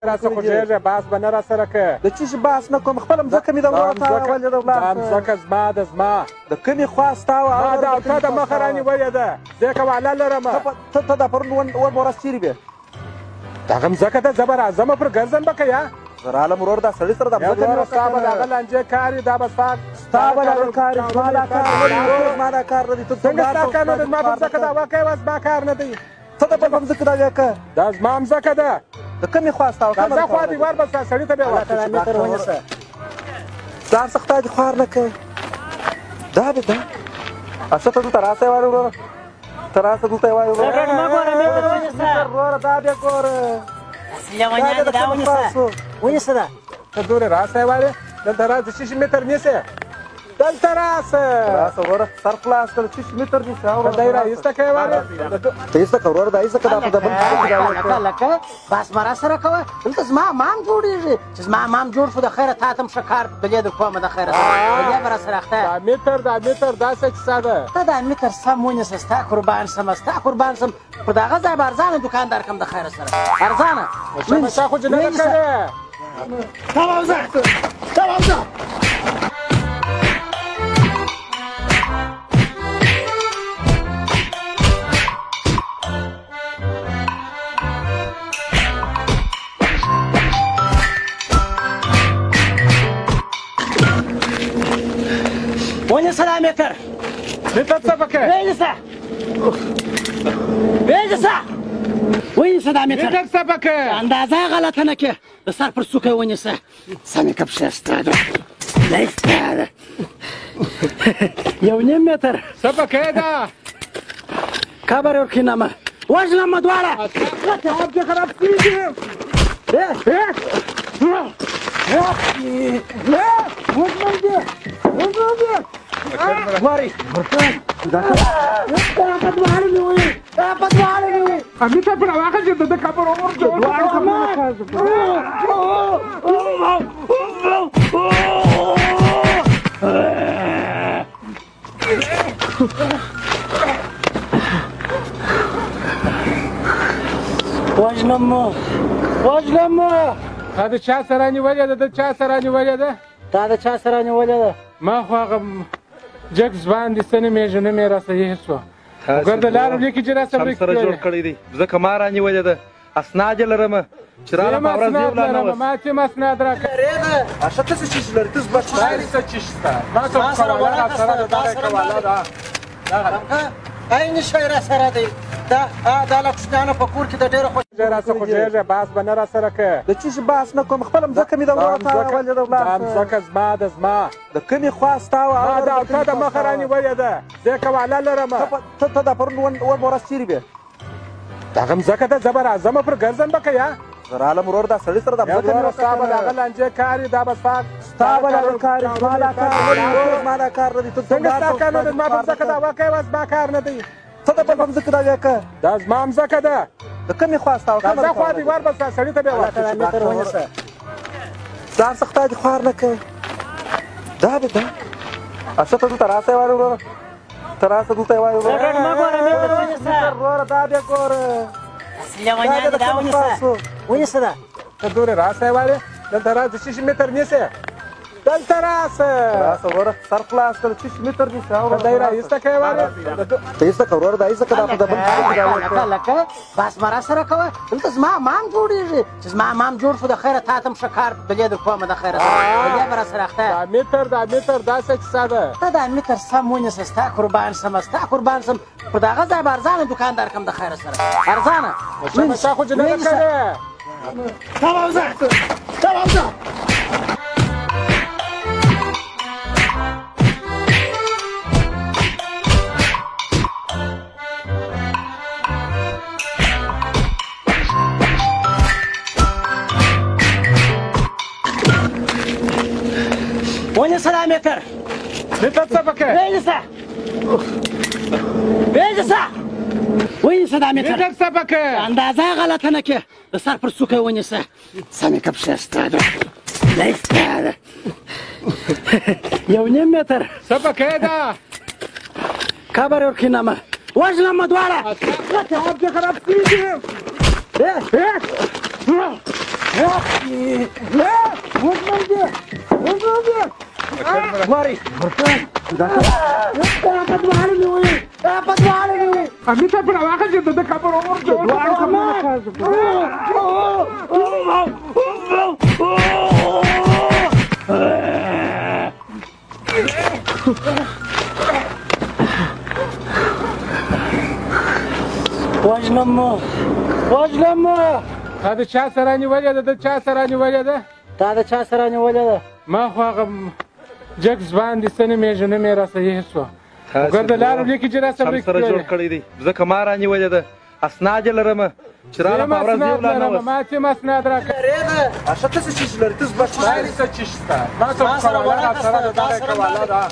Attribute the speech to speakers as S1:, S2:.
S1: راسه خوږېږي بحث به نه راسره کوې
S2: د چی شي بحث نه کوم خپله مځکه مې د ورور ته ولې د
S1: دا مځکه زما د زما
S2: د کومې خوا ستا وه
S1: ما د تا د مخه رانیولې ده زه یې کوله لرم
S2: ته دا پرون ور ورځ چیرې وې
S1: دغه مځکه ته زه به راځم پر ګرځم به که یا
S2: زه رالم ورور دا سړي سره دا مځکه مې
S1: ستا به د هغه لانجې کار وي دا به
S2: ستا به د هغه کار وي زما دا کار نه دی زما دا کار نه دی ته
S1: څنګه ستا کار نه دی زما په مځکه دعوه کوې وه زما کار نه دی
S2: ته د بل په مځکه دعوه کوې
S1: دا زما مځکه ده
S2: د کومې خوا ستا وه
S1: زه خوا دیوار به سړي ته بیا ورکړې
S2: ځان څخه خدای دې خوار نه کوې دا دې ده اشه ته دلته راسه یې وایې وروره ته راسه دلته یې وایې وروره دا بیا ګوره
S3: ونیسه ده
S1: ته دورې راسه یې وایې دلته راسه شیش متر نیسې دلته راسه
S2: وروره سر خلاص کړه شیش متر نیسه
S1: دی راایسته که یې وایې
S2: ته ایسته که وروره دا ایسته که دا په دبل
S3: لکه بس به راسره کوه دلته زما امام جوړېږي چې زما امام جوړ شو د خیره تا ته هم ښه کار بلې در کومه د خیره بلې به راسره اخته
S1: دا متر داسې کیسه ده
S3: ته دا متر سم ونیسه ستا قربان شم ستا قربان شم پر دغه ځای به ارزانه دوکاندار کړم د خیره سره ارزانه
S1: تا خو جنه نه کړې
S3: تمام ځه ونیسه دا متر
S1: څه پکې
S3: ونیسه دا متر
S1: څه پکې
S3: اندازه غلطه نه کې د سر پر څوکه یې ونیسه سمې که پښه ستا ده دا یې ستا ده 1.5 متر
S1: څه پکې ده
S3: قبر یې ورکښېنمه وژنمه دواړه
S1: کتاب دې خراب کړي دي
S3: وژنم دې ګورئ بدواړه مې ویل
S1: امي ته په راواخه چې د قبر عمر جوړ
S3: وژنم
S1: دا د چا سره نیولې ده د چا سره نیولې ده
S3: دا د چا سره نیولې ده
S1: ما خو هغه جګ زبان دي څه نومېږي نه مې راسه هېر شوه ګرده لارو لیکي چې راسه
S2: سم سره جوړ کړی دی ځکه ما رانیولې ده اسناد یې لرمه چې رالم په ورځ یو لا نه وس
S1: ما چې مسناد راکړه
S2: اشه ته څه چیز لرې ته زما
S1: دا څه چیز شته ما ته کوله راسره ده دغه کوله ده
S3: عین شی راسره دی دا لکه کوچنیانو په کور کې د ډېرو
S1: راسه خوږېږي بحث به نه راسره کوې
S2: د چی شي بحث نه کوم خپله مځکه مې د ورور ته ولې د
S1: دا مځکه زما د زما
S2: د کومې خوا ستا وه
S1: ما د تا د مخه رانیولې ده زه یې کوله لرم
S2: ته دا پرون ور ورځ چیرې وې
S1: دغه مځکه ته زه به راځم پر ګرځم به که یا
S2: زه رالم ورور دا سړي سره دا مځکه مې
S1: ستا به د هغه لانجې کار وي دا به
S2: ستا به د هغه کار وي زما دا کار نه دی زما دا کار نه دی ته
S1: څنګه ستا کار نه دی زما په مځکه دعوه کوې وه زما کار نه دی
S2: ته د بل په مځکه دعوه کوې
S1: دا زما مځکه ده
S2: د کومې خوا ستا
S1: زه خوا دیوار به سړي ته بیا ورکړې
S2: ځان څخه خدای دې خوار نه کوې دا دې ده اشه ته دلته راسه یې وایې وروره ته راسه دلته یې وایې وروره دا بیا ګوره
S3: ونیسه ده
S1: ته دورې راسه یې وایې دلته راسه شیش متر نیسې دلته راسه
S2: وروره سر خلاص کړه شیش متر نیسه
S1: دی راایسته که یې وایې
S2: ته ایسته که وروره دا ایسته که دا په دبل
S3: لکه بس به راسره کوه دلته زما امام جوړېږي چې زما امام جوړ شو د خیره تا ته هم ښه کار بلې در کومه د خیره بلې به راسره اخته
S1: دا متر داسې کیسه ده
S3: ته دا متر سم ونیسه ستا قربان شم پر دغه ځای به ارزانه دوکاندار کړم د خیره سره ارزانه
S1: تا خو جنه نه کړې
S3: تمام ځه ونیسه دا متر
S1: څه پکې
S3: ونیسه دا متر
S1: څه پکې
S3: اندازه غلطه نه کې د سر پر څوکه یې ونیسه سمې که پښه ستا ده دا یې ستا ده 1.5 متر
S1: څه پکې ده
S3: قبر یې ورکښېنمه وژنمه دواړه
S1: کتاب دې خراب کړي دي
S2: ماري
S1: Amita pura waka je da kabar umur da
S3: وژنم
S1: تا د چا سره نیولې ده د چا سره نیولې ده
S3: تا د چا سره نیولې ده
S1: ما خو هغه جګز باندې سنې مې مې را صحیح شو ګرد لارو لیکي چې را سره
S2: سره جوړ کړی دی ځکه ما را نیولې ده اسناد یې لرم چې راله په ورځ یو لا نه
S1: ما چې مسناد را
S3: رېده
S2: اشته څه چیز لري تاسو بس
S1: ما څه چیز تا ما څه کوله سره دا کوله دا